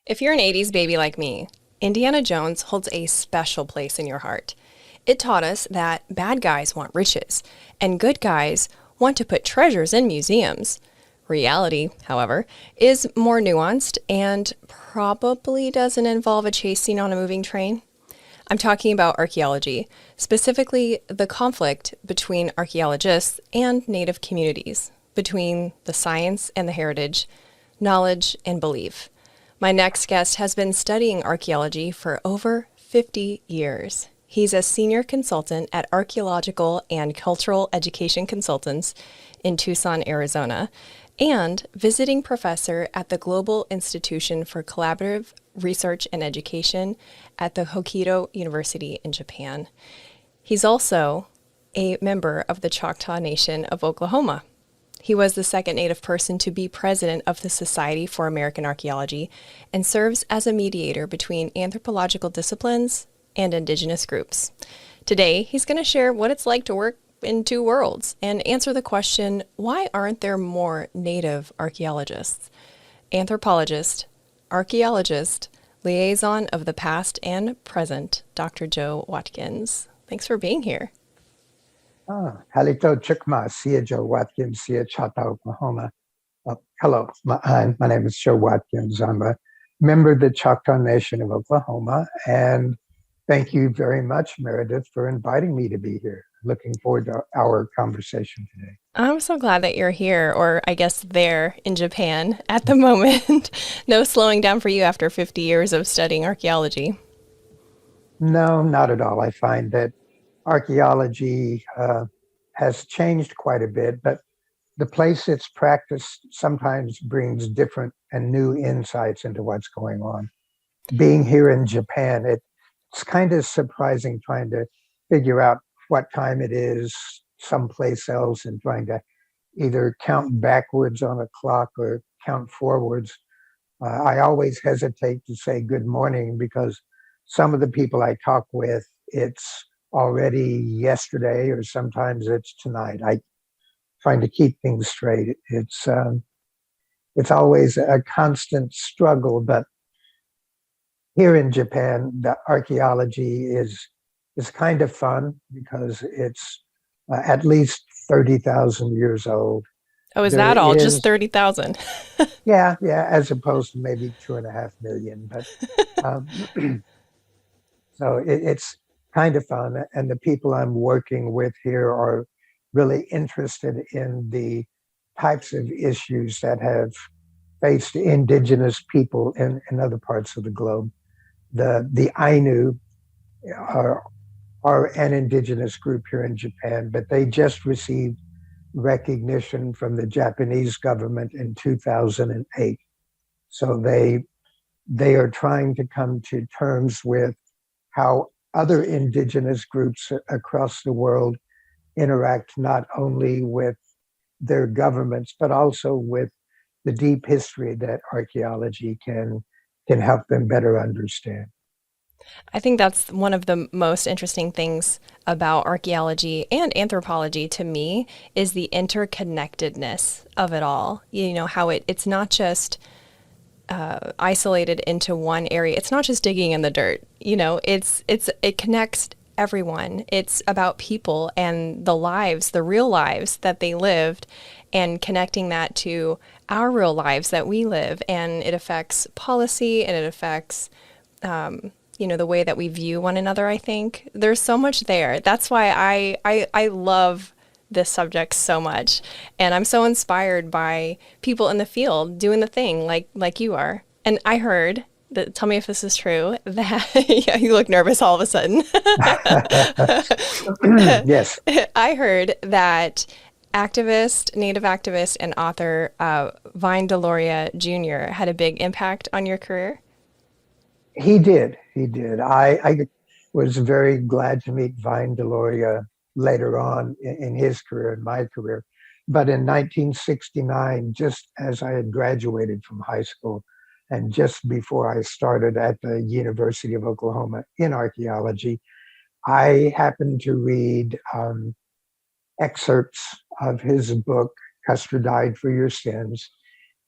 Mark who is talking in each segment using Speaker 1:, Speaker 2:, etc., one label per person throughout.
Speaker 1: If you're an 80s baby like me, Indiana Jones holds a special place in your heart. It taught us that bad guys want riches, and good guys want to put treasures in museums. Reality, however, is more nuanced and probably doesn't involve a chase scene on a moving train. I'm talking about archaeology, specifically the conflict between archaeologists and Native communities, between the science and the heritage, knowledge and belief. My next guest has been studying archaeology for over 50 years. He's a senior consultant at Archaeological and Cultural Education Consultants in Tucson, Arizona, and visiting professor at the Global Institution for Collaborative Research and Education at the Hokkaido University in Japan. He's also a member of the Choctaw Nation of Oklahoma. He was the second Native person to be president of the Society for American Archaeology and serves as a mediator between anthropological disciplines and Indigenous groups. Today, he's going to share what it's like to work in two worlds and answer the question, why aren't there more Native archaeologists? Anthropologist, archaeologist, liaison of the past and present, Dr. Joe Watkins. Thanks for being here.
Speaker 2: Halito Chukma, Sia Joe Watkins, Sia Choctaw, Oklahoma. Hello, my name is Joe Watkins. I'm a member of the Choctaw Nation of Oklahoma, and thank you very much, Meredith, for inviting me to be here. Looking forward to our conversation today.
Speaker 1: I'm so glad that you're here, or I guess there in Japan at the moment. No slowing down for you after 50 years of studying archaeology.
Speaker 2: No, not at all. I find that archaeology has changed quite a bit, but the place it's practiced sometimes brings different and new insights into what's going on. Being here in Japan, it's kind of surprising trying to figure out what time it is someplace else and trying to either count backwards on a clock or count forwards. I always hesitate to say good morning because some of the people I talk with, it's already yesterday or sometimes it's tonight. I trying to keep things straight. It's always a constant struggle, but here in Japan, the archaeology is kind of fun because it's at least 30,000 years old.
Speaker 1: Oh, is
Speaker 2: There
Speaker 1: that all?
Speaker 2: is,
Speaker 1: Just 30,000?
Speaker 2: yeah, as opposed to maybe 2.5 million. But so it's kind of fun. And the people I'm working with here are really interested in the types of issues that have faced indigenous people in other parts of the globe. The Ainu are an indigenous group here in Japan, but they just received recognition from the Japanese government in 2008. So they are trying to come to terms with how other indigenous groups across the world interact not only with their governments, but also with the deep history that archaeology can help them better understand.
Speaker 1: I think that's one of the most interesting things about archaeology and anthropology to me is the interconnectedness of it all. You know, how it's not just isolated into one area. It's not just digging in the dirt. You know, it connects everyone. It's about people and the lives, the real lives that they lived, and connecting that to our real lives that we live. And it affects policy and it affects the way that we view one another. I think there's so much there. That's why I love this subject so much. And I'm so inspired by people in the field doing the thing like you are. And I heard that, tell me if this is true, that yeah, you look nervous all of a sudden.
Speaker 2: Yes.
Speaker 1: I heard that Native activist and author Vine Deloria Jr. had a big impact on your career.
Speaker 2: He did. I was very glad to meet Vine Deloria later on in his career and my career. But in 1969, just as I had graduated from high school and just before I started at the University of Oklahoma in archaeology, I happened to read excerpts of his book, Custer Died for Your Sins.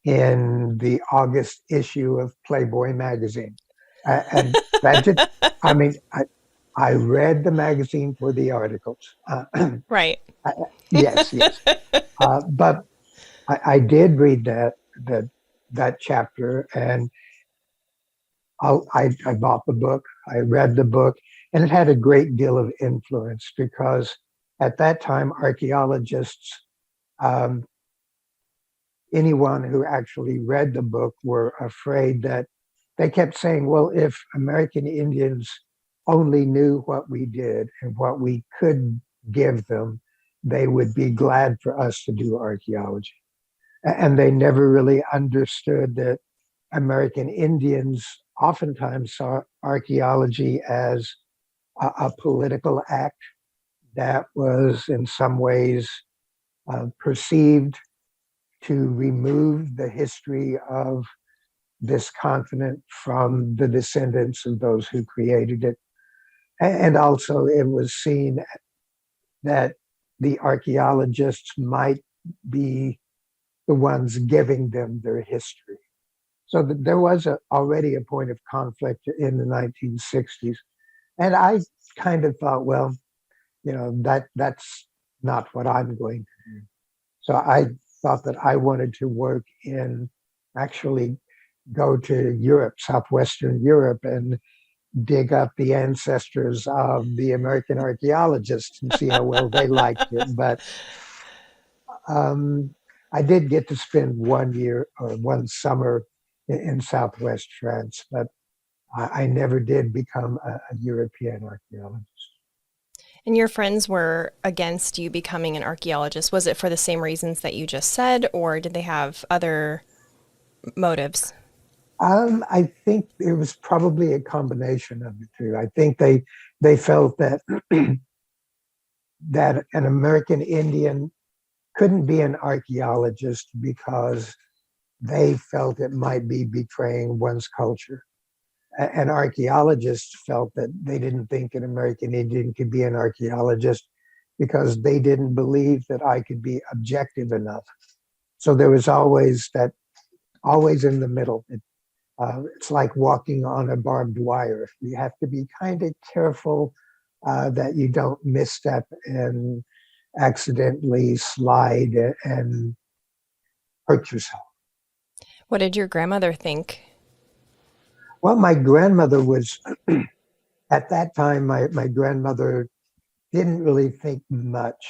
Speaker 2: in the August issue of Playboy magazine. And that just, I mean, I read the magazine for the articles.
Speaker 1: Right.
Speaker 2: I- yes, yes. But I did read that that chapter, and I bought the book. I read the book, and it had a great deal of influence because at that time, archaeologists, um, anyone who actually read the book, were afraid that they kept saying, "Well, if American Indians only knew what we did and what we could give them, they would be glad for us to do archaeology." And they never really understood that American Indians oftentimes saw archaeology as a political act that was in some ways perceived to remove the history of this continent from the descendants of those who created it. And also, it was seen that the archaeologists might be the ones giving them their history. So there was already a point of conflict in the 1960s. And I kind of thought, well, that's not what I'm going to do. So I thought that I wanted to work in actually go to Europe, Southwestern Europe, and dig up the ancestors of the American archaeologists and see how well they liked it. But um, I did get to spend 1 year or one summer in Southwest France, but I never did become a European archaeologist.
Speaker 1: And your friends were against you becoming an archaeologist. Was it for the same reasons that you just said, or did they have other motives?
Speaker 2: I think it was probably a combination of the two. I think they felt that that an American Indian couldn't be an archaeologist because they felt it might be betraying one's culture. And archaeologists felt that they didn't think an American Indian could be an archaeologist because they didn't believe that I could be objective enough. So there was always that, always in the middle. It's like walking on a barbed wire. You have to be kind of careful that you don't misstep and accidentally slide and hurt yourself.
Speaker 1: What did your grandmother think?
Speaker 2: Well, my grandmother was, at that time, my grandmother didn't really think much.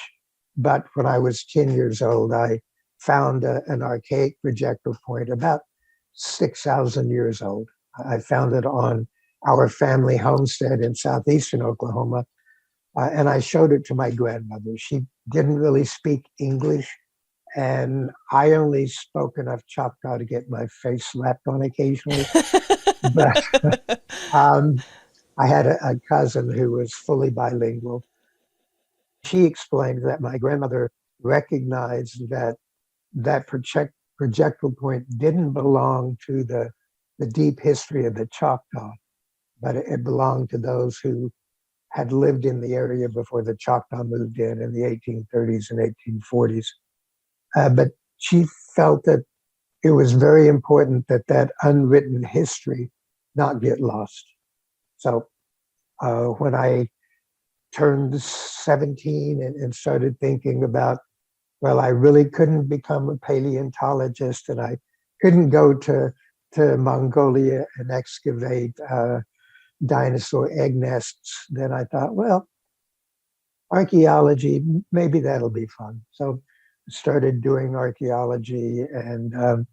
Speaker 2: But when I was 10 years old, I found an archaic projectile point about 6,000 years old. I found it on our family homestead in southeastern Oklahoma. And I showed it to my grandmother. She didn't really speak English. And I only spoke enough Choctaw to get my face slapped on occasionally. But I had a cousin who was fully bilingual. She explained that my grandmother recognized that projectile point didn't belong to the deep history of the Choctaw, but it belonged to those who had lived in the area before the Choctaw moved in the 1830s and 1840s. But she felt that it was very important that that unwritten history not get lost. So when I turned 17 and started thinking about, well, I really couldn't become a paleontologist and I couldn't go to Mongolia and excavate dinosaur egg nests, then I thought, well, archaeology, maybe that'll be fun. So I started doing archaeology and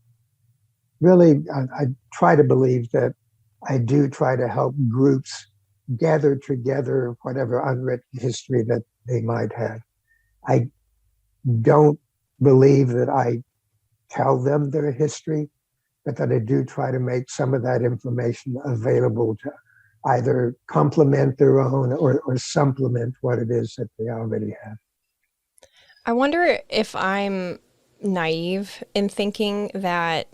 Speaker 2: really I try to believe that I do try to help groups gather together whatever unwritten history that they might have. I don't believe that I tell them their history, but that I do try to make some of that information available to either complement their own or supplement what it is that they already have.
Speaker 1: I wonder if I'm naive in thinking that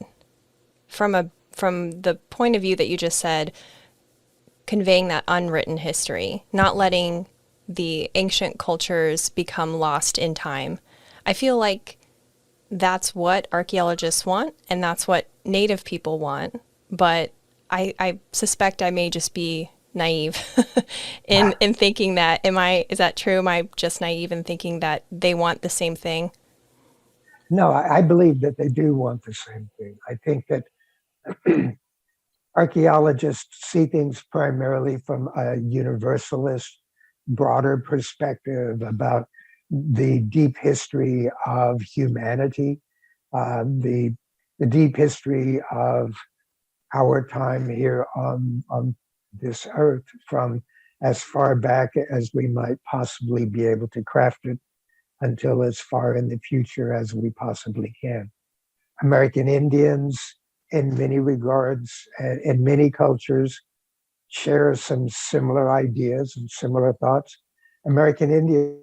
Speaker 1: from the point of view that you just said, conveying that unwritten history, not letting the ancient cultures become lost in time. I feel like that's what archaeologists want and that's what Native people want. But I suspect I may just be naive in thinking that. Is that true? Am I just naive in thinking that they want the same thing?
Speaker 2: No, I believe that they do want the same thing. I think that archaeologists see things primarily from a universalist, broader perspective about the deep history of humanity, the deep history of our time here on this earth from as far back as we might possibly be able to craft it until as far in the future as we possibly can. American Indians, in many regards, and in many cultures, share some similar ideas and similar thoughts. American Indians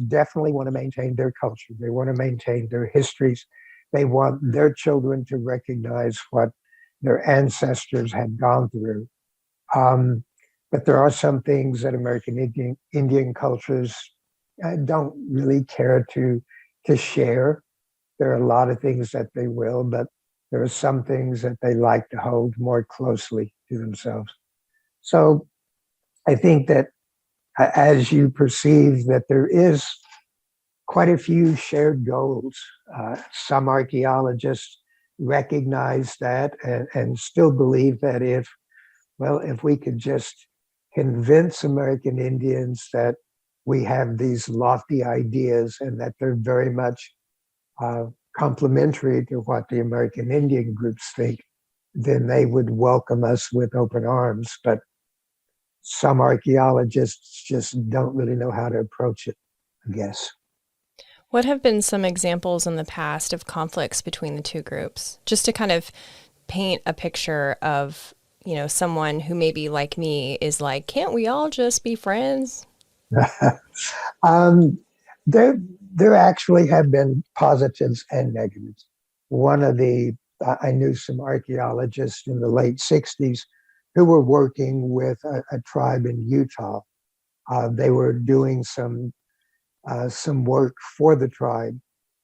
Speaker 2: definitely want to maintain their culture. They want to maintain their histories. They want their children to recognize what their ancestors had gone through. Um, but there are some things that Indian cultures don't really care to share. There are a lot of things that they will, but there are some things that they like to hold more closely to themselves. So I think that as you perceive that there is quite a few shared goals, some archaeologists recognize that and still believe that if we could just convince American Indians that we have these lofty ideas and that they're very much uh, complementary to what the American Indian groups think, then they would welcome us with open arms. But some archaeologists just don't really know how to approach it, I guess.
Speaker 1: What have been some examples in the past of conflicts between the two groups? Just to kind of paint a picture of, someone who maybe like me is like, can't we all just be friends?
Speaker 2: um, there actually have been positives and negatives. One of the I knew some archaeologists in the late '60s who were working with a tribe in Utah. They were doing some work for the tribe,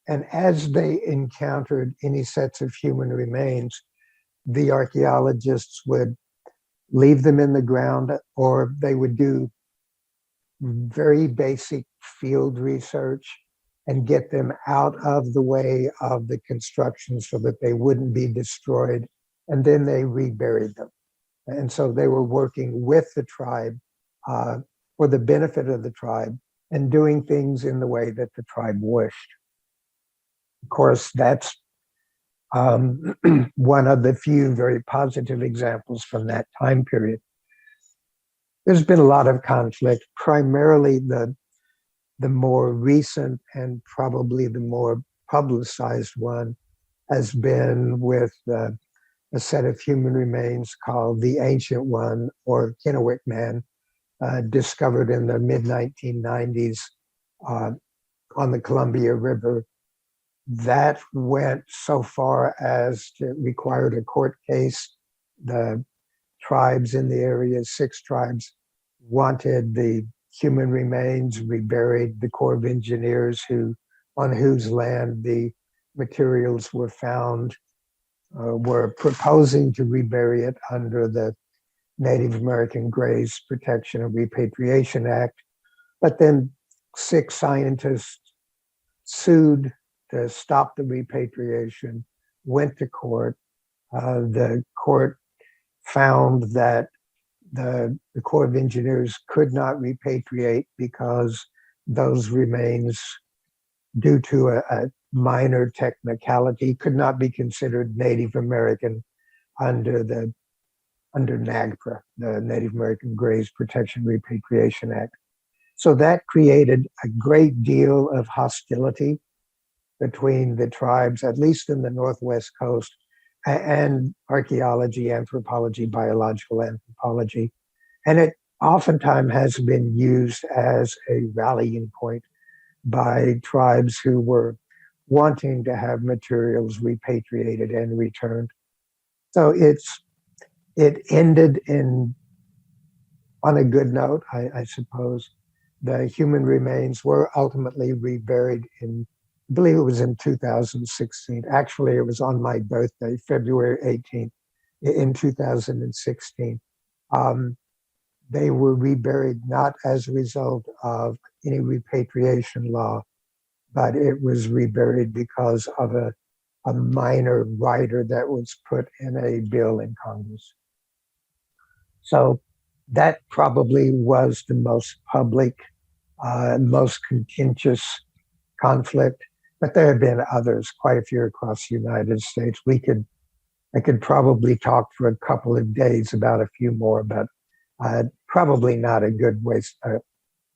Speaker 2: and as they encountered any sets of human remains, the archaeologists would leave them in the ground, or they would do very basic field research and get them out of the way of the construction so that they wouldn't be destroyed. And then they reburied them. And so they were working with the tribe uh, for the benefit of the tribe and doing things in the way that the tribe wished. Of course, that's one of the few very positive examples from that time period. There's been a lot of conflict, primarily the more recent and probably the more publicized one has been with a set of human remains called the Ancient One, or Kennewick Man, discovered in the mid-1990s on the Columbia River. That went so far as to require a court case. The tribes in the area, 6 tribes, wanted the human remains reburied. The Corps of Engineers, on whose land the materials were found, were proposing to rebury it under the Native American Graves Protection and Repatriation Act. But then 6 scientists sued to stop the repatriation, went to court. The court found that the Corps of Engineers could not repatriate because those remains, due to a minor technicality, could not be considered Native American under NAGPRA, the Native American Graves Protection Repatriation Act. So that created a great deal of hostility between the tribes, at least in the Northwest Coast, and archaeology, anthropology, biological anthropology. And it oftentimes has been used as a rallying point by tribes who were wanting to have materials repatriated and returned. So it ended on a good note, I suppose. The human remains were ultimately reburied in believe it was in 2016. Actually, it was on my birthday, February 18th, in 2016. Um, they were reburied not as a result of any repatriation law, but it was reburied because of a minor rider that was put in a bill in Congress. So that probably was the most public, most contentious conflict. But there have been others, quite a few across the United States. I could probably talk for a couple of days about a few more, but probably not a good waste,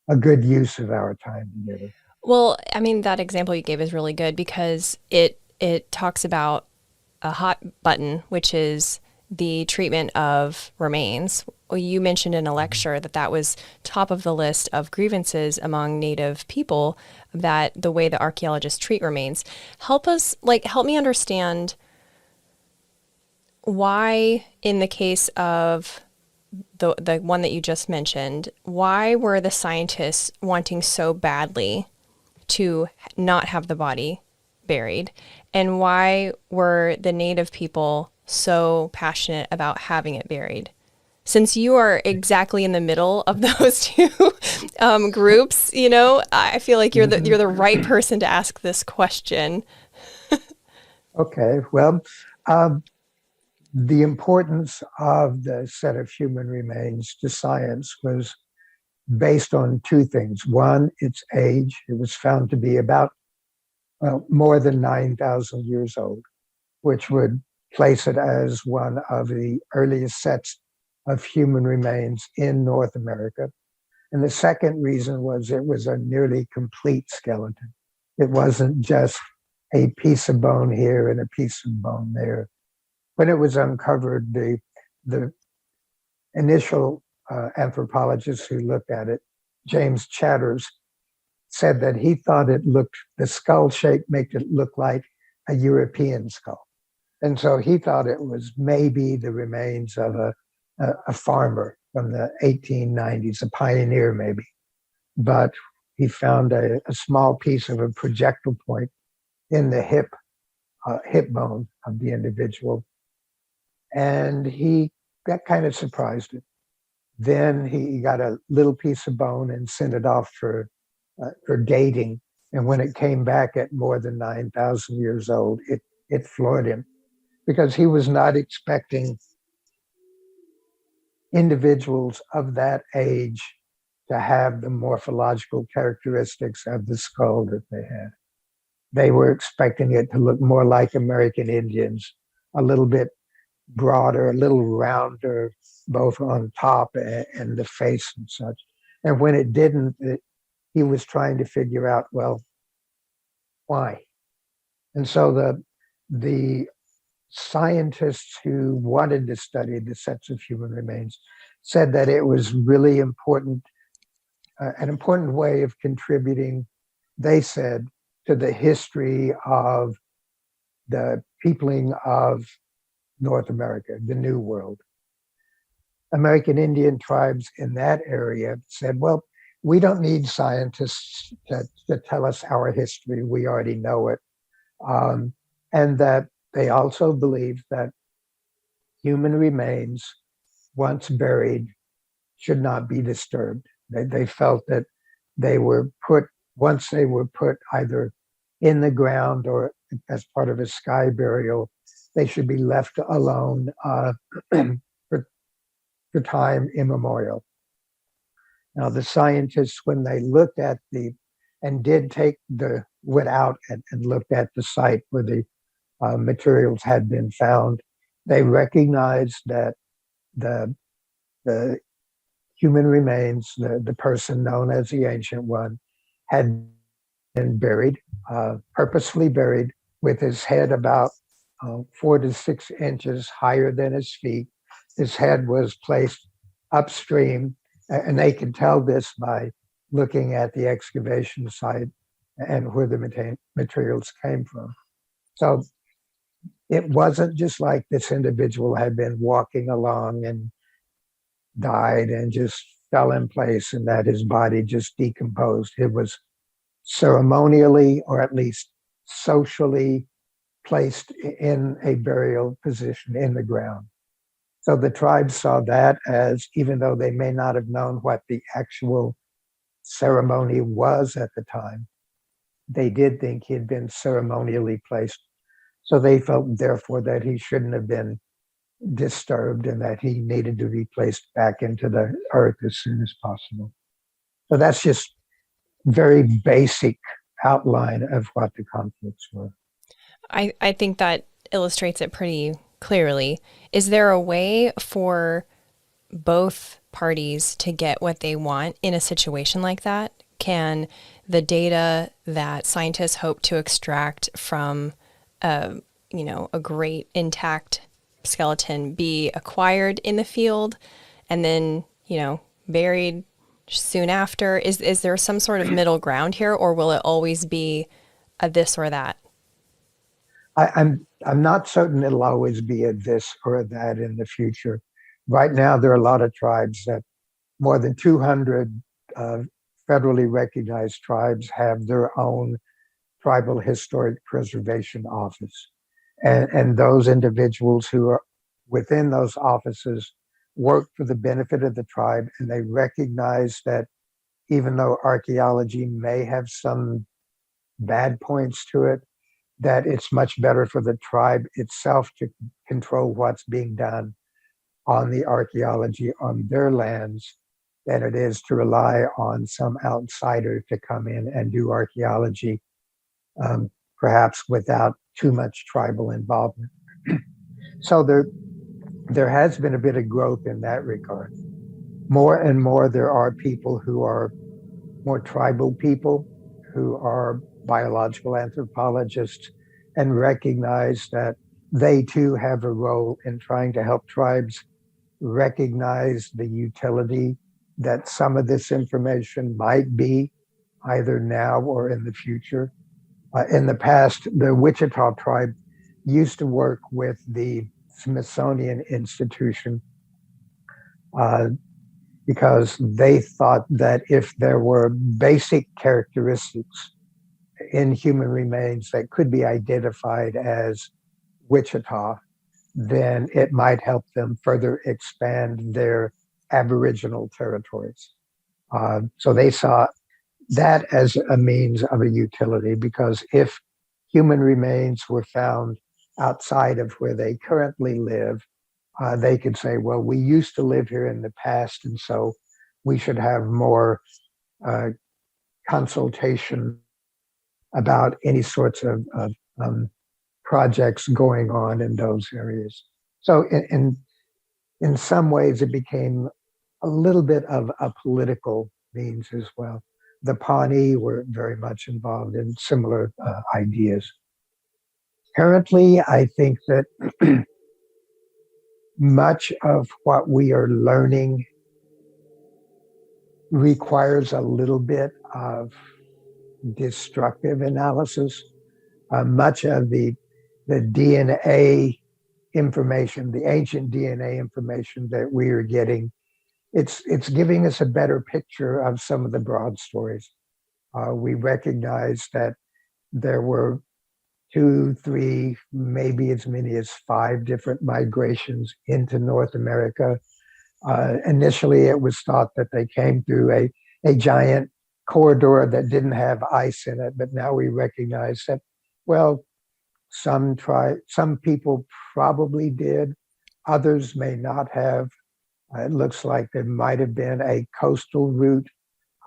Speaker 2: a good use of our time together.
Speaker 1: Well, I mean, that example you gave is really good because it talks about a hot button, which is the treatment of remains. Well, you mentioned in a lecture that that was top of the list of grievances among Native people, that the way the archaeologists treat remains. Help me understand why, in the case of the one that you just mentioned, why were the scientists wanting so badly to not have the body buried? And why were the Native people so passionate about having it buried? Since you are exactly in the middle of those two groups, I feel like you're the right person to ask this question.
Speaker 2: Okay, well, um, the importance of the set of human remains to science was based on two things. One, its age. It was found to be about more than 9,000 years old, which would place it as one of the earliest sets of human remains in North America. And the second reason was it was a nearly complete skeleton. It wasn't just a piece of bone here and a piece of bone there. When it was uncovered, the initial anthropologist who looked at it, James Chatters, said that he thought the skull shape made it look like a European skull. And so he thought it was maybe the remains of a farmer from the 1890s, a pioneer maybe. But he found a small piece of a projectile point in the hip bone of the individual. And that kind of surprised him. Then he got a little piece of bone and sent it off for dating. And when it came back at more than 9,000 years old, it floored him because he was not expecting individuals of that age to have the morphological characteristics of the skull that they had. They were expecting it to look more like American Indians, a little bit broader, a little rounder, both on top and the face and such. And when it didn't, he was trying to figure out, well, why? And so the scientists who wanted to study the sets of human remains said that it was really important, an important way of contributing, they said, to the history of the peopling of North America, the New World. American Indian tribes in that area said, well, we don't need scientists to tell us our history. We already know it. And that they also believed that human remains, once buried, should not be disturbed. They felt that once they were put either in the ground or as part of a sky burial, they should be left alone for time immemorial. Now, the scientists, when they looked at went out and looked at the site where the materials had been found, they recognized that the human remains, the person known as the Ancient One, had been buried, purposefully buried, with his head about 4 to 6 inches higher than his feet. His head was placed upstream, and they could tell this by looking at the excavation site and where the materials came from. So it wasn't just like this individual had been walking along and died and just fell in place and that his body just decomposed. It was ceremonially, or at least socially placed in a burial position in the ground. So the tribe saw that as, even though they may not have known what the actual ceremony was at the time, they did think he had been ceremonially placed. So they felt, therefore, that he shouldn't have been disturbed and that he needed to be placed back into the earth as soon as possible. So that's just very basic outline of what the conflicts were.
Speaker 1: I think that illustrates it pretty clearly. Is there a way for both parties to get what they want in a situation like that? Can the data that scientists hope to extract from a great intact skeleton be acquired in the field and then, buried soon after? Is there some sort of middle ground here, or will it always be a this or that?
Speaker 2: I'm not certain it'll always be a this or a that in the future. Right now, there are a lot of tribes that more than 200 federally recognized tribes have their own tribal historic preservation office. And those individuals who are within those offices work for the benefit of the tribe, and they recognize that even though archaeology may have some bad points to it, that it's much better for the tribe itself to control what's being done on the archaeology on their lands than it is to rely on some outsider to come in and do archaeology, perhaps without too much tribal involvement. So there has been a bit of growth in that regard. More and more, there are people who are more tribal people who are biological anthropologists and recognize that they too have a role in trying to help tribes recognize the utility that some of this information might be, either now or in the future. In the past, the Wichita tribe used to work with the Smithsonian Institution because they thought that if there were basic characteristics in human remains that could be identified as Wichita, then it might help them further expand their Aboriginal territories. So they saw that as a means of a utility, because if human remains were found outside of where they currently live, they could say, well, we used to live here in the past, and so we should have more consultation about any sorts of projects going on in those areas. So in some ways, it became a little bit of a political means as well. The Pawnee were very much involved in similar ideas. Currently, I think that much of what we are learning requires a little bit of destructive analysis. Much of the DNA information, the ancient DNA information that we are getting, it's giving us a better picture of some of the broad stories. We recognize that there were 2, 3, maybe as many as 5 different migrations into North America. Initially, it was thought that they came through a giant corridor that didn't have ice in it, but now we recognize that, well, some people probably did, others may not have. It looks like there might have been a coastal route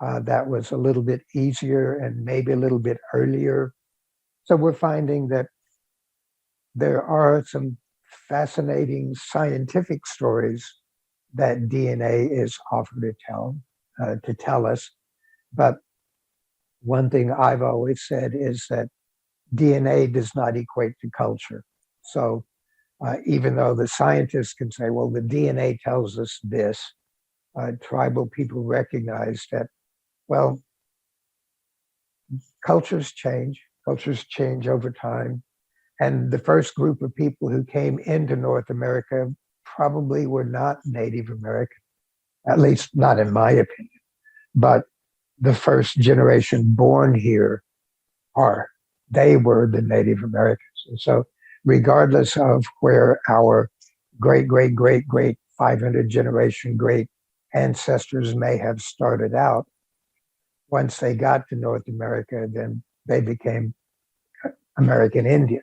Speaker 2: that was a little bit easier and maybe a little bit earlier. So we're finding that there are some fascinating scientific stories that DNA is offered to tell us. But one thing I've always said is that DNA does not equate to culture. So even though the scientists can say, well, the DNA tells us this, tribal people recognize that, well, cultures change over time. And the first group of people who came into North America probably were not Native American, at least not in my opinion. But the first generation born here are they were the Native Americans. And so, regardless of where our great, great, great, great 500 generation great ancestors may have started out, once they got to North America, then they became American Indian,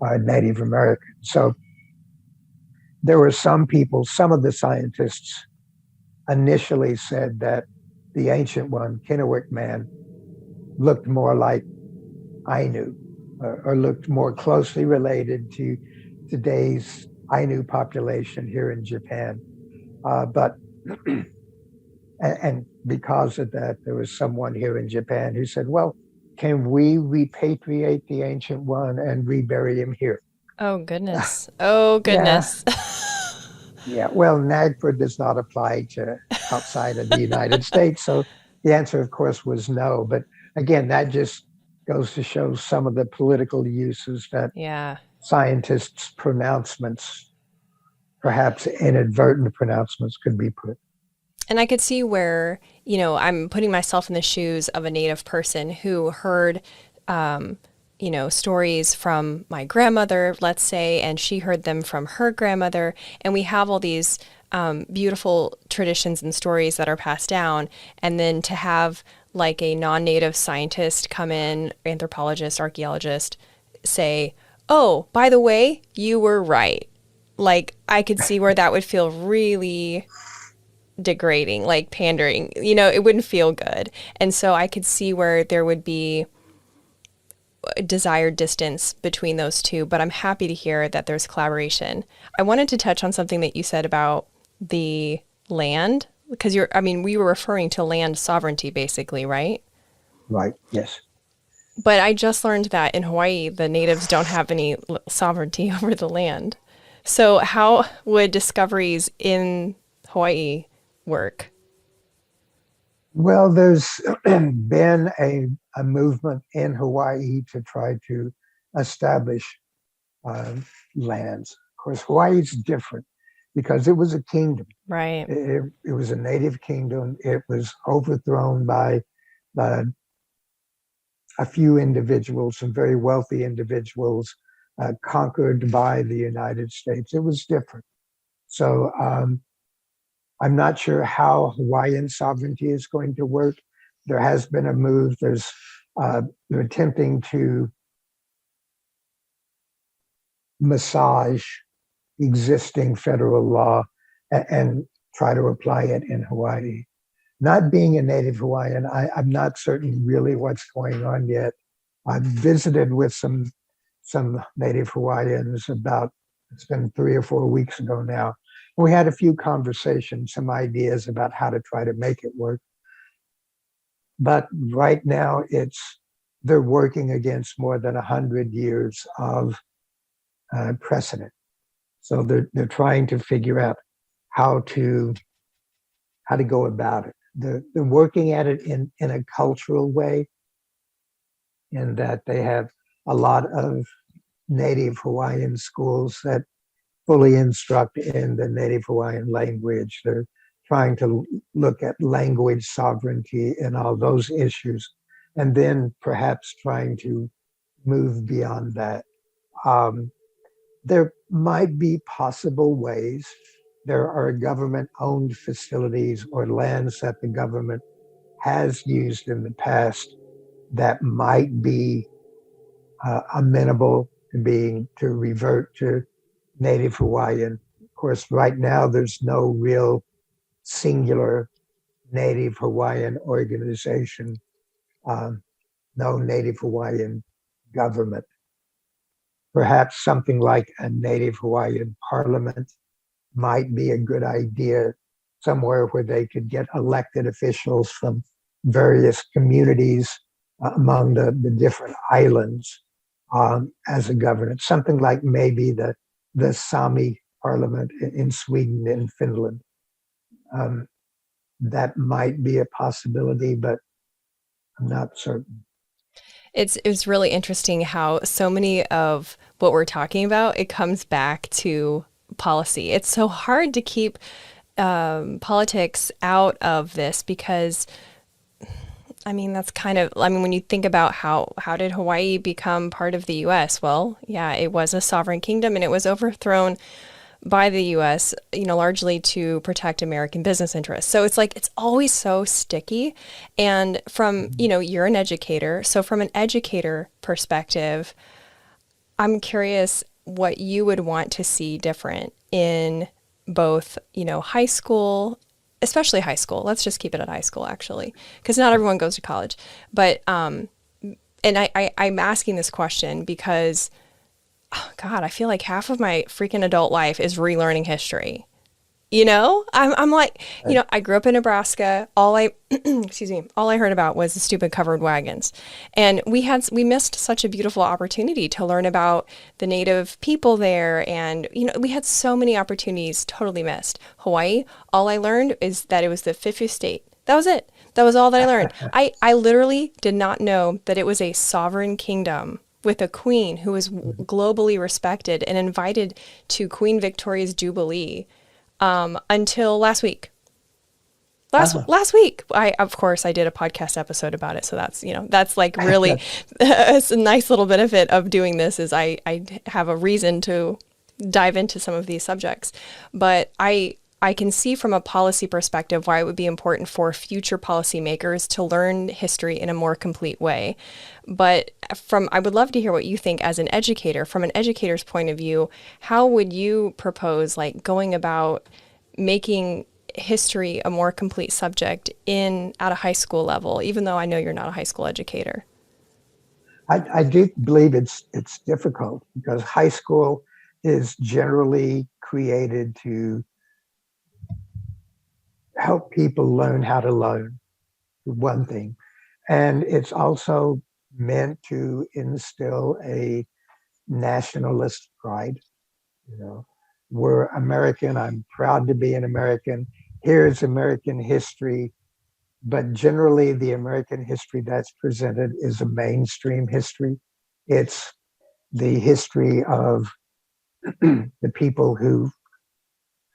Speaker 2: Native American. So there were some people, some of the scientists initially said that the ancient one, Kennewick man, looked more like Ainu, or looked more closely related to today's Ainu population here in Japan. But and because of that, there was someone here in Japan who said, well, can we repatriate the ancient one and rebury him here?
Speaker 1: Oh, goodness. Oh,
Speaker 2: Yeah,
Speaker 1: goodness.
Speaker 2: yeah. Well, NAGPRA does not apply to outside of the United States. So the answer, of course, was no. But again, that just goes to show some of the political uses that
Speaker 1: Yeah.
Speaker 2: scientists' pronouncements, perhaps inadvertent pronouncements, could be put.
Speaker 1: And I could see where, I'm putting myself in the shoes of a Native person who heard, stories from my grandmother, let's say, and she heard them from her grandmother. And we have all these beautiful traditions and stories that are passed down. And then to have like a non-Native scientist come in, anthropologist, archaeologist, say, oh, by the way, you were right. Like, I could see where that would feel really degrading, like pandering, it wouldn't feel good. And so I could see where there would be a desired distance between those two, but I'm happy to hear that there's collaboration. I wanted to touch on something that you said about the land, because we were referring to land sovereignty basically, right?
Speaker 2: Right. Yes.
Speaker 1: But I just learned that in Hawaii, the natives don't have any sovereignty over the land. So how would discoveries in Hawaii work?
Speaker 2: Well, there's been a movement in Hawaii to try to establish uh, lands. Of course, Hawaii's different because it was a kingdom.
Speaker 1: Right.
Speaker 2: It was a native kingdom. It was overthrown by uh, a few individuals, some very wealthy individuals, conquered by the United States. It was different. So I'm not sure how Hawaiian sovereignty is going to work. There has been a move. They're attempting to massage existing federal law and try to apply it in Hawaii. Not being a native Hawaiian, I'm not certain really what's going on yet. I've visited with some native Hawaiians it's been 3 or 4 weeks ago now. We had a few conversations, some ideas about how to try to make it work. But right now they're working against more than 100 years of precedent. So they're trying to figure out how to go about it. They're working at it in a cultural way, in that they have a lot of native Hawaiian schools that fully instruct in the native Hawaiian language. They're trying to look at language sovereignty and all those issues, and then perhaps trying to move beyond that. There might be possible ways. There are government-owned facilities or lands that the government has used in the past that might be amenable to revert to Native Hawaiian. Of course, right now there's no real singular Native Hawaiian organization, no Native Hawaiian government. Perhaps something like a Native Hawaiian parliament might be a good idea, somewhere where they could get elected officials from various communities among the different islands as a governance. Something like maybe the Sami parliament in Sweden and Finland. That might be a possibility, but I'm not certain.
Speaker 1: It's really interesting how so many of what we're talking about, it comes back to policy. It's so hard to keep politics out of this because I mean, that's kind of, I mean, when you think about how did Hawaii become part of the US? Well, yeah, it was a sovereign kingdom and it was overthrown by the US, largely to protect American business interests. So it's like it's always so sticky. And from, you're an educator. So from an educator perspective, I'm curious what you would want to see different in both, high school, especially high school. Let's just keep it at high school, actually, because not everyone goes to college. But, and I'm asking this question because, oh God, I feel like half of my freaking adult life is relearning history. I'm like,
Speaker 2: Right.
Speaker 1: I grew up in Nebraska. Excuse me, all I heard about was the stupid covered wagons. And we missed such a beautiful opportunity to learn about the native people there. And, we had so many opportunities totally missed. Hawaii, all I learned is that it was the 50th state. That was it. That was all that I learned. I literally did not know that it was a sovereign kingdom with a queen who was globally respected and invited to Queen Victoria's Jubilee until last week.
Speaker 2: Uh-huh.
Speaker 1: Last week, of course I did a podcast episode about it. So that's like really it's a nice little benefit of doing this is I have a reason to dive into some of these subjects. But I can see from a policy perspective why it would be important for future policymakers to learn history in a more complete way. But I would love to hear what you think as an educator, from an educator's point of view. How would you propose like going about making history a more complete subject at a high school level, even though I know you're not a high school educator?
Speaker 2: I do believe it's difficult because high school is generally created to help people learn how to learn, one thing. And it's also meant to instill a nationalist pride. You know, we're American. I'm proud to be an American. Here's American history. But generally, the American history that's presented is a mainstream history. It's the history of the people who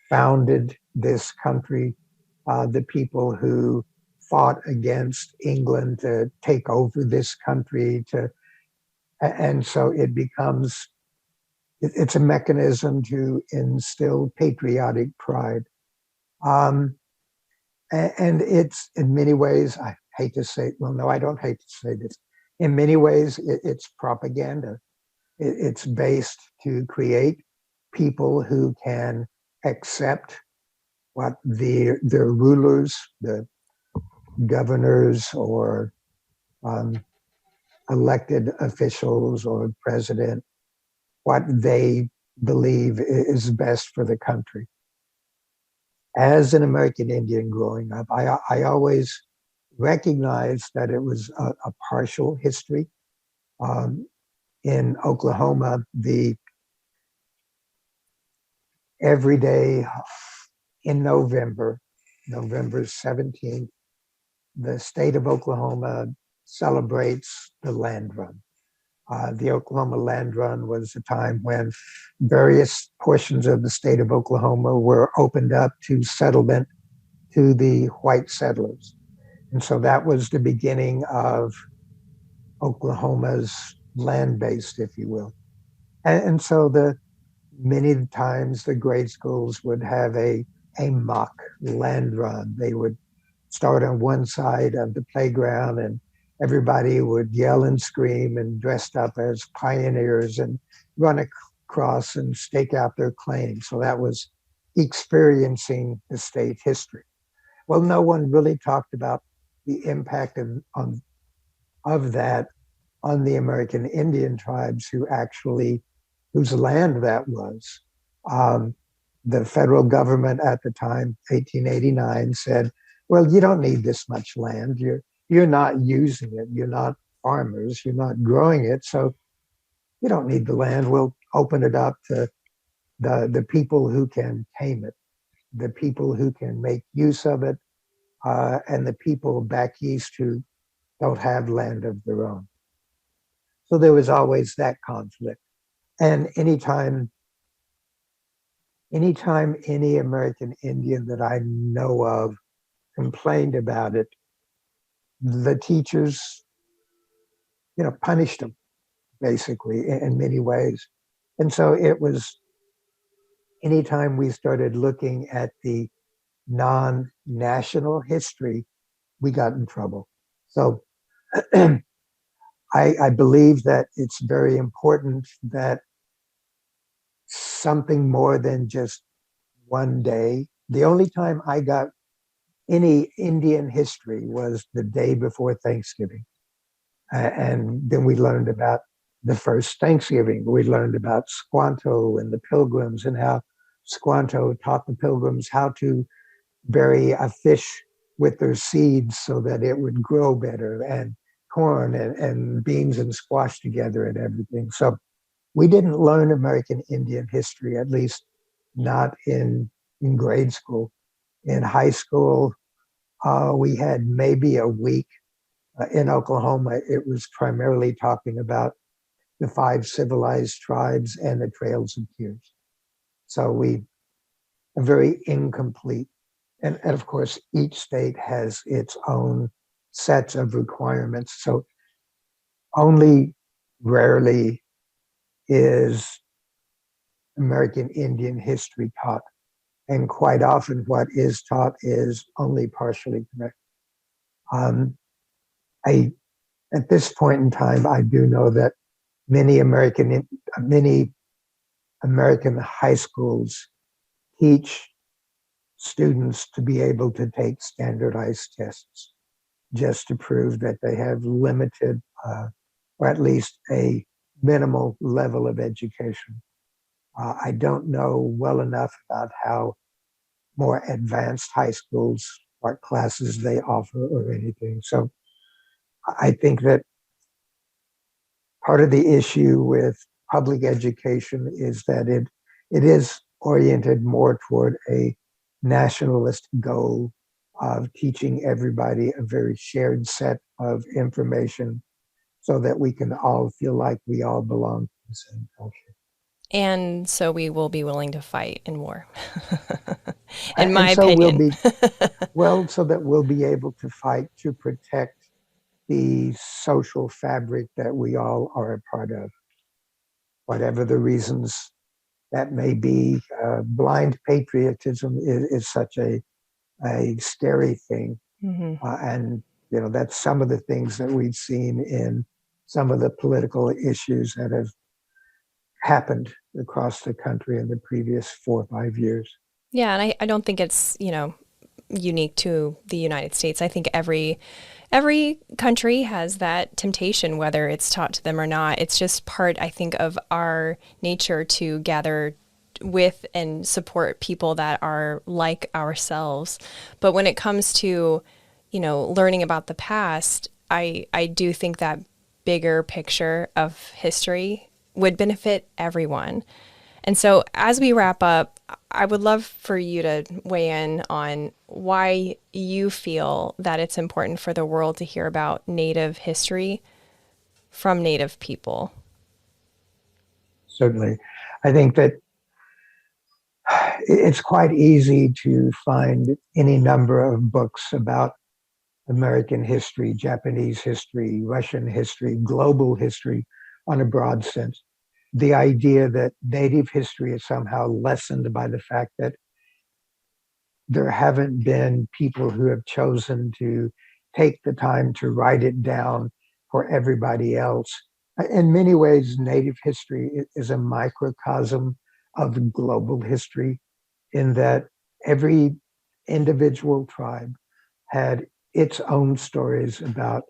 Speaker 2: founded this country, the people who fought against England to take over this country. And so it becomes it's a mechanism to instill patriotic pride. Um, and it's in many ways, I hate to say, well, no, I don't hate to say this. In many ways, it's propaganda. It's based to create people who can accept what their rulers, the governors or um, elected officials or president, what they believe is best for the country. As an American Indian growing up, I always recognized that it was a partial history. Um, in Oklahoma, the every day in November 17th, the state of Oklahoma celebrates the land run. The Oklahoma Land Run was a time when various portions of the state of Oklahoma were opened up to settlement to the white settlers. And so that was the beginning of Oklahoma's land based, if you will. And so many times the grade schools would have a mock land run. They would start on one side of the playground and everybody would yell and scream and dressed up as pioneers and run across and stake out their claim. So that was experiencing the state history. Well, no one really talked about the impact of that on the American Indian tribes whose land that was. Um, the federal government at the time, 1889, said, well, you don't need this much land. You're not using it. You're not farmers. You're not growing it. So you don't need the land. We'll open it up to the people who can tame it, the people who can make use of it, and the people back east who don't have land of their own. So there was always that conflict. And anytime any American Indian that I know of complained about it, the teachers, punished them basically in many ways. And so it was anytime we started looking at the non-national history, we got in trouble. So I believe that it's very important that something more than just one day. The only time I got any Indian history was the day before Thanksgiving. And then we learned about the first Thanksgiving. We learned about Squanto and the Pilgrims and how Squanto taught the Pilgrims how to bury a fish with their seeds so that it would grow better, and corn and beans and squash together and everything. So we didn't learn American Indian history, at least not in grade school. In high school, we had maybe a week. In Oklahoma, it was primarily talking about the five civilized tribes and the trails of tears. So we are very incomplete. And of course, each state has its own sets of requirements. So only rarely is American Indian history taught. And quite often, what is taught is only partially correct. Um, I, at this point in time, I do know that many many American high schools teach students to be able to take standardized tests just to prove that they have limited or at least a minimal level of education. I don't know well enough about how more advanced high schools, what classes they offer or anything. So I think that part of the issue with public education is that it is oriented more toward a nationalist goal of teaching everybody a very shared set of information so that we can all feel like we all belong to the same culture.
Speaker 1: And so we will be willing to fight in war, in my
Speaker 2: And so we'll
Speaker 1: opinion.
Speaker 2: be, so that we'll be able to fight to protect the social fabric that we all are a part of, whatever the reasons that may be. Blind patriotism is such a scary thing.
Speaker 1: Hmm.
Speaker 2: And, that's some of the things that we've seen in some of the political issues that have happened across the country in the previous 4 or 5 years.
Speaker 1: Yeah, and I don't think it's, unique to the United States. I think every country has that temptation, whether it's taught to them or not. It's just part, I think, of our nature to gather with and support people that are like ourselves. But when it comes to, learning about the past, I do think that bigger picture of history would benefit everyone. And so, as we wrap up, I would love for you to weigh in on why you feel that it's important for the world to hear about Native history from Native people.
Speaker 2: Certainly. I think that it's quite easy to find any number of books about American history, Japanese history, Russian history, global history on a broad sense. The idea that Native history is somehow lessened by the fact that there haven't been people who have chosen to take the time to write it down for everybody else. In many ways, Native history is a microcosm of global history, in that every individual tribe had its own stories about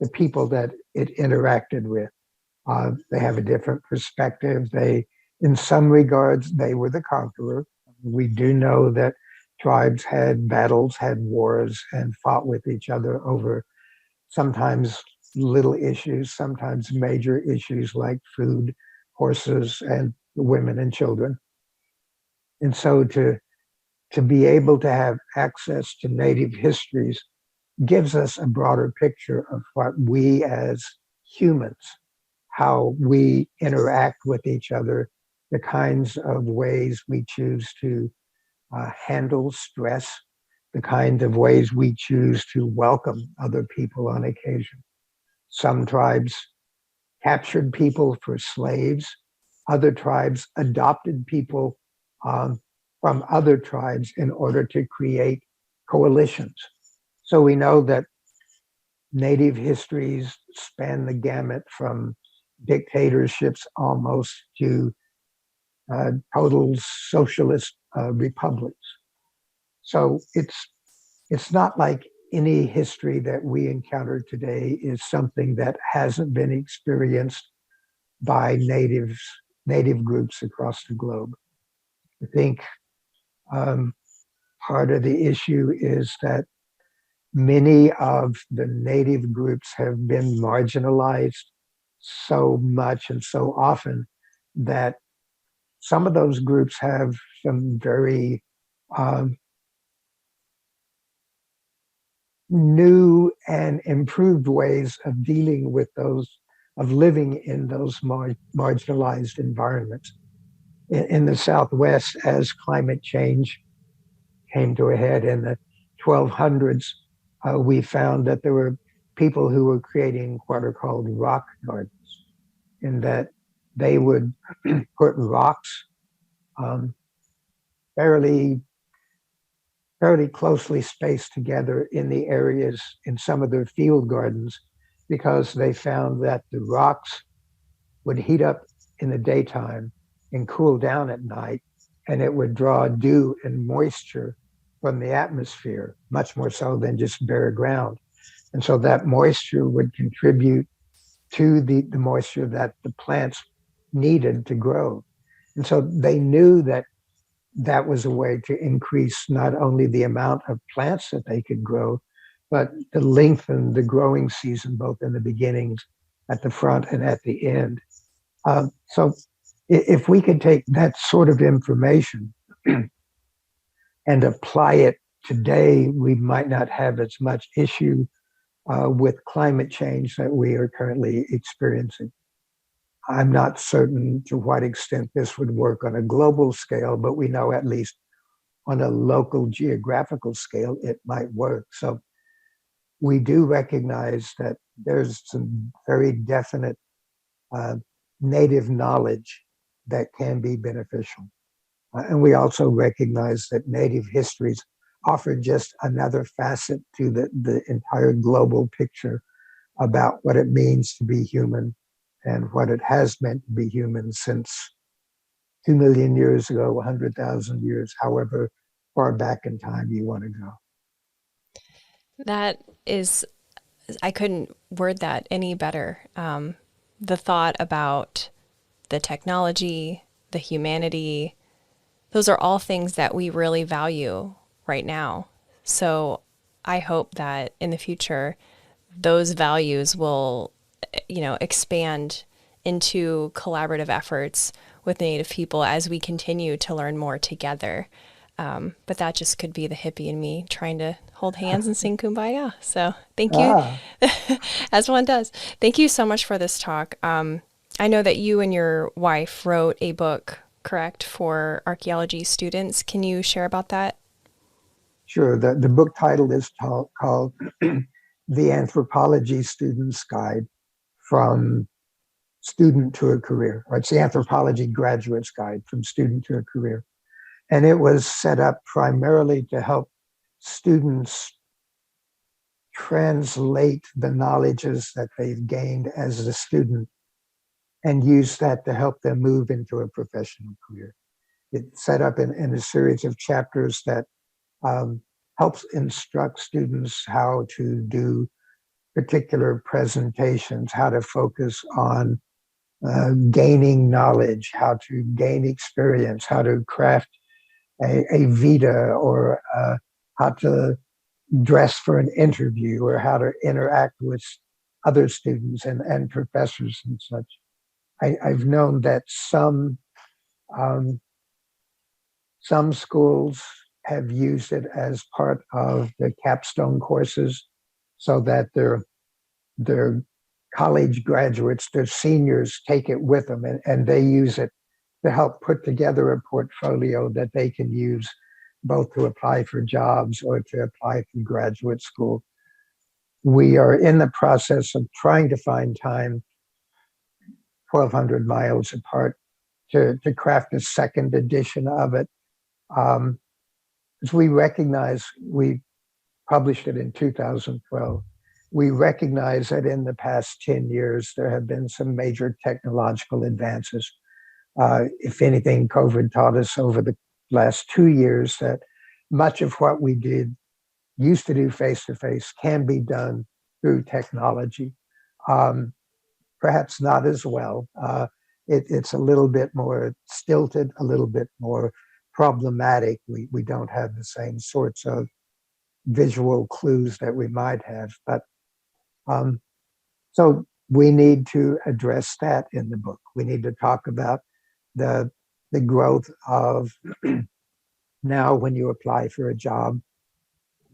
Speaker 2: the people that it interacted with. They have a different perspective. In some regards, they were the conqueror. We do know that tribes had battles, had wars, and fought with each other over sometimes little issues, sometimes major issues like food, horses, and women and children. And so to be able to have access to Native histories gives us a broader picture of what we as humans, how we interact with each other, the kinds of ways we choose to handle stress, the kind of ways we choose to welcome other people on occasion. Some tribes captured people for slaves. Other tribes adopted people from other tribes in order to create coalitions. So we know that Native histories span the gamut from dictatorships almost to total socialist republics. So it's not like any history that we encounter today is something that hasn't been experienced by native groups across the globe. I think part of the issue is that many of the native groups have been marginalized so much and so often that some of those groups have some very new and improved ways of dealing with those, of living in those marginalized environments. In the Southwest, as climate change came to a head in the 1200s, we found that there were people who were creating what are called rock gardens, in that they would put rocks fairly closely spaced together in the areas in some of their field gardens, because they found that the rocks would heat up in the daytime and cool down at night, and it would draw dew and moisture from the atmosphere, much more so than just bare ground. And so that moisture would contribute to the moisture that the plants needed to grow. And so they knew that that was a way to increase not only the amount of plants that they could grow, but to lengthen the growing season, both in the beginnings, at the front, and at the end. So if we could take that sort of information and apply it today, we might not have as much issue with climate change that we are currently experiencing. I'm not certain to what extent this would work on a global scale, but we know at least on a local geographical scale, it might work. So we do recognize that there's some very definite native knowledge that can be beneficial. And we also recognize that native histories offer just another facet to the entire global picture about what it means to be human and what it has meant to be human since 2 million years ago, 100,000 years, however far back in time you want to go.
Speaker 1: That is, I couldn't word that any better. The thought about the technology, the humanity, those are all things that we really value right now. So I hope that in the future, those values will, expand into collaborative efforts with Native people as we continue to learn more together. But that just could be the hippie in me trying to hold hands and sing Kumbaya. So thank you, as one does. Thank you so much for this talk. I know that you and your wife wrote a book, correct, for archaeology students. Can you share about that?
Speaker 2: Sure. The book title is called The Anthropology Student's Guide from Student to a Career, or it's the Anthropology Graduate's Guide from Student to a Career. And it was set up primarily to help students translate the knowledges that they've gained as a student and use that to help them move into a professional career. It's set up in a series of chapters that helps instruct students how to do particular presentations, how to focus on gaining knowledge, how to gain experience, how to craft a vita, or how to dress for an interview, or how to interact with other students and professors and such. I've known that some schools have used it as part of the capstone courses, so that their college graduates, their seniors, take it with them, and they use it to help put together a portfolio that they can use both to apply for jobs or to apply for graduate school. We are in the process of trying to find time 1,200 miles apart to craft a second edition of it. Um, as we recognize, we published it in 2012. We recognize that in the past 10 years, there have been some major technological advances. If anything, COVID taught us over the last 2 years that much of what we used to do face-to-face can be done through technology. Perhaps not as well. It's a little bit more stilted, a little bit more problematic. We don't have the same sorts of visual clues that we might have. But so we need to address that in the book. We need to talk about the growth of now when you apply for a job,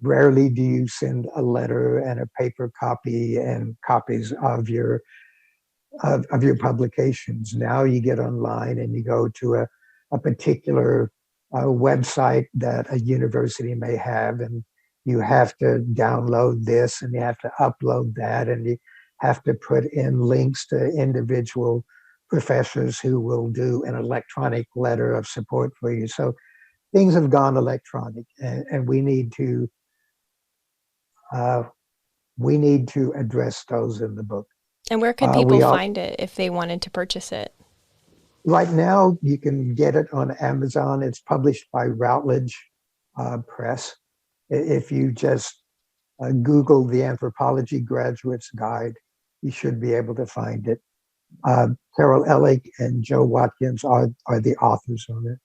Speaker 2: rarely do you send a letter and a paper copy and copies of your publications. Now you get online and you go to a particular website that a university may have, and you have to download this and you have to upload that, and you have to put in links to individual professors who will do an electronic letter of support for you. So things have gone electronic, and we need to address those in the book.
Speaker 1: And where could people find it if they wanted to purchase it?
Speaker 2: Right now, you can get it on Amazon. It's published by Routledge Press. If you just Google the Anthropology Graduate's Guide, you should be able to find it. Carol Ellick and Joe Watkins are the authors on it.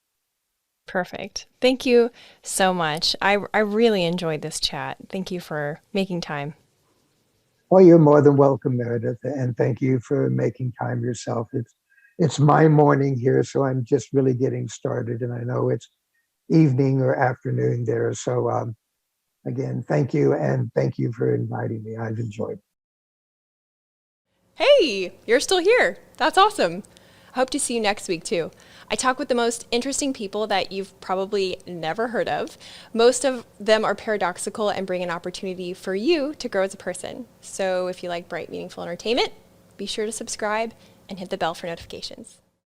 Speaker 1: Perfect. Thank you so much. I really enjoyed this chat. Thank you for making time.
Speaker 2: Well, you're more than welcome, Meredith, and thank you for making time yourself. It's my morning here, so I'm just really getting started, and I know it's evening or afternoon there. So again, thank you, and thank you for inviting me. I've enjoyed it.
Speaker 1: Hey, you're still here. That's awesome. I hope to see you next week too. I talk with the most interesting people that you've probably never heard of. Most of them are paradoxical and bring an opportunity for you to grow as a person. So if you like bright, meaningful entertainment, be sure to subscribe and hit the bell for notifications.